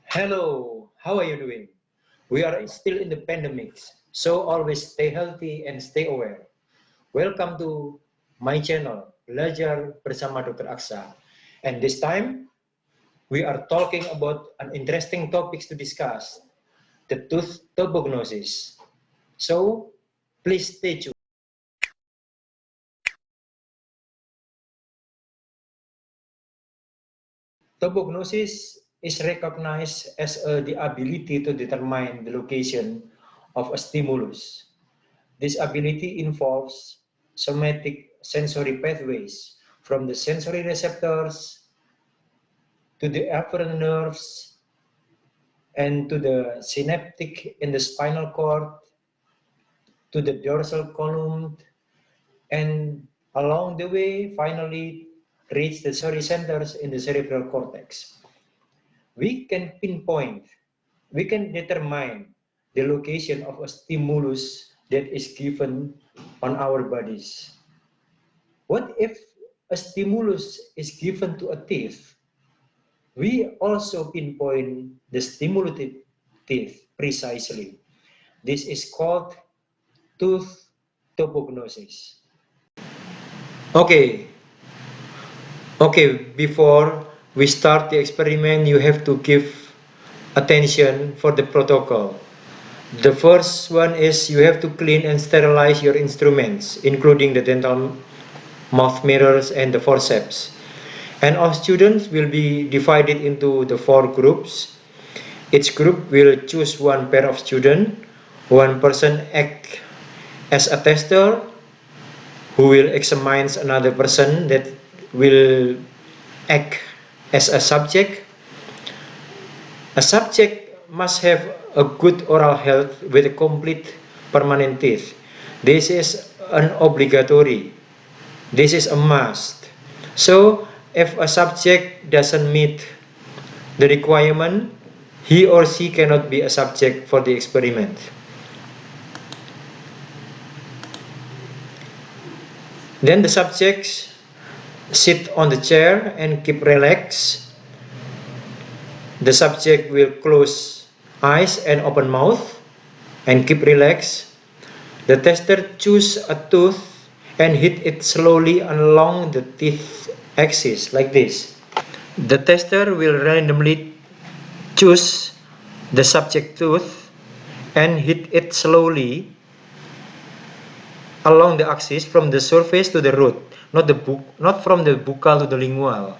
Hello, how are you doing? We are still in the pandemics, so always stay healthy and stay aware. Welcome to my channel, Belajar Bersama Dr. Aksa. And this time, we are talking about an interesting topics to discuss, the tooth topognosis. So, please stay tuned. Topognosis is recognized as the ability to determine the location of a stimulus. This ability involves somatic sensory pathways from the sensory receptors to the afferent nerves and to the synaptic in the spinal cord to the dorsal column and along the way finally reach the sensory centers in the cerebral cortex. We can pinpoint, we can determine the location of a stimulus that is given on our bodies. What if a stimulus is given to a teeth? We also pinpoint the stimulated teeth precisely. This is called tooth topognosis. Okay, before we start the experiment, you have to give attention for the protocol. The first one is you have to clean and sterilize your instruments, including the dental mouth mirrors and the forceps. And our students will be divided into the 4 groups. Each group will choose one pair of students. One person act as a tester who will examine another person that will act as a subject. A subject must have a good oral health with a complete permanent teeth. This is an obligatory. This is a must. So if a subject doesn't meet the requirement, he or she cannot be a subject for the experiment. Then the subjects sit on the chair and keep relaxed. The subject will close eyes and open mouth and keep relaxed. The tester choose a tooth and hit it slowly along the teeth axis like this. The tester will randomly choose the subject tooth and hit it slowly along the axis from the surface to the root, not from the buccal to the lingual,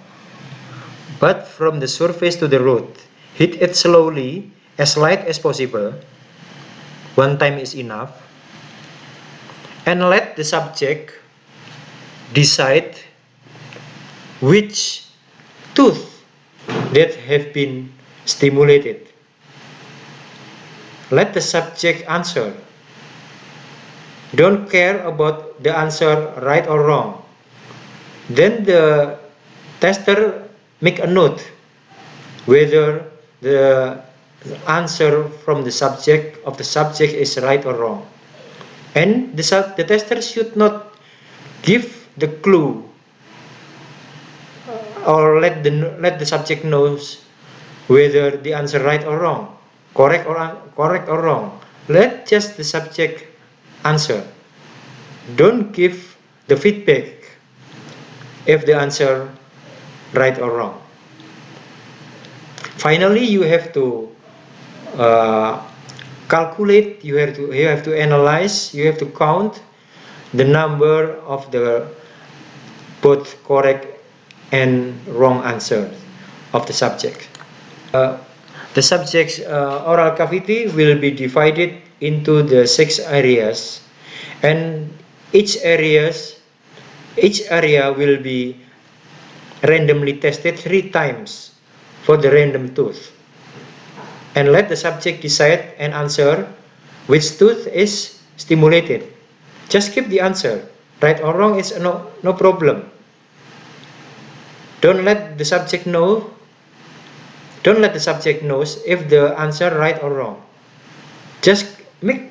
but from the surface to the root. Hit it slowly, as light as possible. One time is enough. And let the subject decide which tooth that have been stimulated. Let the subject answer. Don't care about the answer right or wrong. Then the tester make a note whether the answer from the subject is right or wrong. And the tester should not give the clue or let the subject knows whether the answer right or wrong, correct or wrong. Let just the subject answer. Don't give the feedback if the answer right or wrong. Finally, you have to calculate, you have to analyze, you have to count the number of the both correct and wrong answers of the subject. The subject's oral cavity will be divided into the 6 areas, and each area will be randomly tested 3 times for the random tooth. And let the subject decide and answer which tooth is stimulated. Just keep the answer. Right or wrong is no problem. Don't let the subject knows if the answer right or wrong. Just make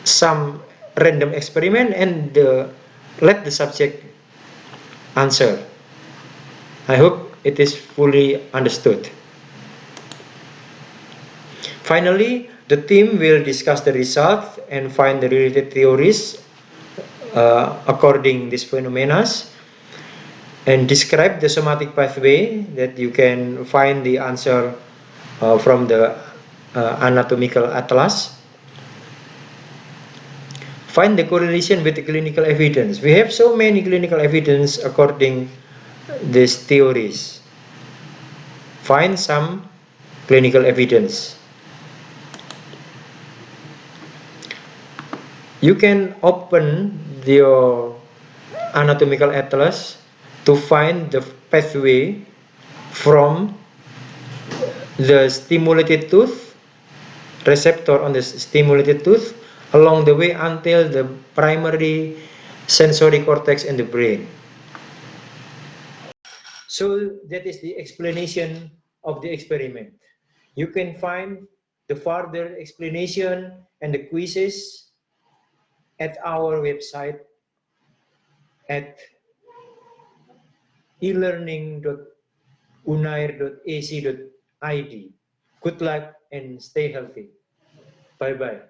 some random experiment and let the subject answer. I hope it is fully understood. Finally, the team will discuss the result and find the related theories according these phenomena, and describe the somatic pathway that you can find the answer from the anatomical atlas. Find the correlation with the clinical evidence. We have so many clinical evidence according these theories. Find some clinical evidence. You can open your anatomical atlas to find the pathway from the stimulated tooth, receptor on the stimulated tooth, along the way until the primary sensory cortex in the brain. So that is the explanation of the experiment. You can find the further explanation and the quizzes at our website at elearning.unair.ac.id. Good luck and stay healthy. Bye-bye.